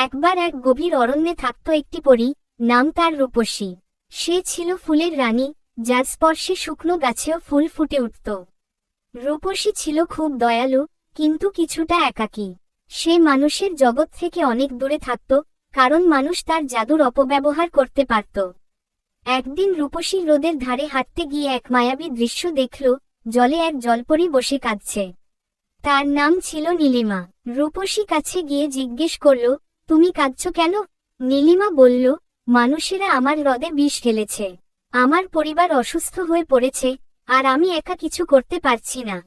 একবার এক গভীর অরণ্যে থাকত একটি পরী, নাম তার রূপসী। সে ছিল ফুলের রানী, যার স্পর্শে শুকনো গাছেও ফুল ফুটে উঠত। রূপসী ছিল খুব দয়ালু, কিন্তু কিছুটা একাকী। সে মানুষের জগৎ থেকে অনেক দূরে থাকত, কারণ মানুষ তার জাদুর অপব্যবহার করতে পারত। একদিন রূপসী রোদের ধারে হাঁটতে গিয়ে এক মায়াবী দৃশ্য দেখল। জলে এক জলপরী বসে কাঁদছে। তার নাম ছিল নীলিমা। রূপসী কাছে গিয়ে জিজ্ঞেস করল, তুমি কাঁদছ কেন? নীলিমা বলল, মানুষেরা আমার হ্রদে বিষ ঢেলেছে। আমার পরিবার অসুস্থ হয়ে পড়েছে, আর আমি একা কিছু করতে পারছি না।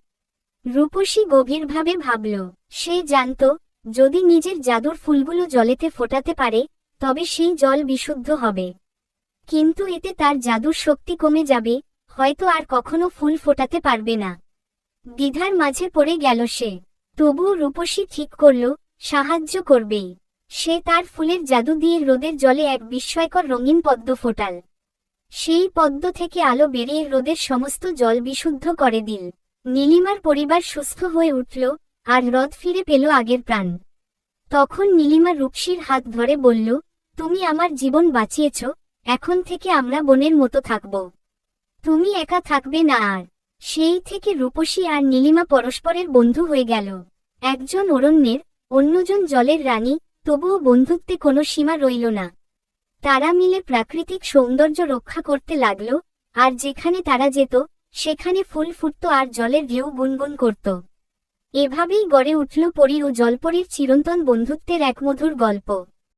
রূপসী গভীরভাবে ভাবল। সে জানত, যদি নিজের জাদুর ফুলগুলো জলেতে ফোটাতে পারে, তবে সেই জল বিশুদ্ধ হবে। কিন্তু এতে তার জাদুর শক্তি কমে যাবে, হয়তো আর কখনো ফুল ফোটাতে পারবে না। দ্বিধার মাঝে পড়ে গেল সে। তবুও রূপসী ঠিক করল, সাহায্য করবেই। সে তার ফুলের জাদু দিয়ে রোদের জলে এক বিস্ময়কর রঙিন পদ্ম ফোটাল। সেই পদ্ম থেকে আলো বেরিয়ে রোদের সমস্ত জল বিশুদ্ধ করে দিল। নীলিমার পরিবার সুস্থ হয়ে উঠল, আর হ্রদ ফিরে পেল আগের প্রাণ। তখন নীলিমা রূপসীর হাত ধরে বলল, তুমি আমার জীবন বাঁচিয়েছ, এখন থেকে আমরা বোনের মতো থাকব। তুমি একা থাকবে না আর। সেই থেকে রূপসী আর নীলিমা পরস্পরের বন্ধু হয়ে গেল। একজন অরণ্যের, অন্যজন জলের রানী, তবুও বন্ধুত্বে কোনো সীমা রইল না। তারা মিলে প্রাকৃতিক সৌন্দর্য রক্ষা করতে লাগল, আর যেখানে তারা যেত, সেখানে ফুল ফুটত আর জলের ঢেউ গুনগুন করত। এভাবেই গড়ে উঠল পরী ও জলপরীর চিরন্তন বন্ধুত্বের এক মধুর গল্প।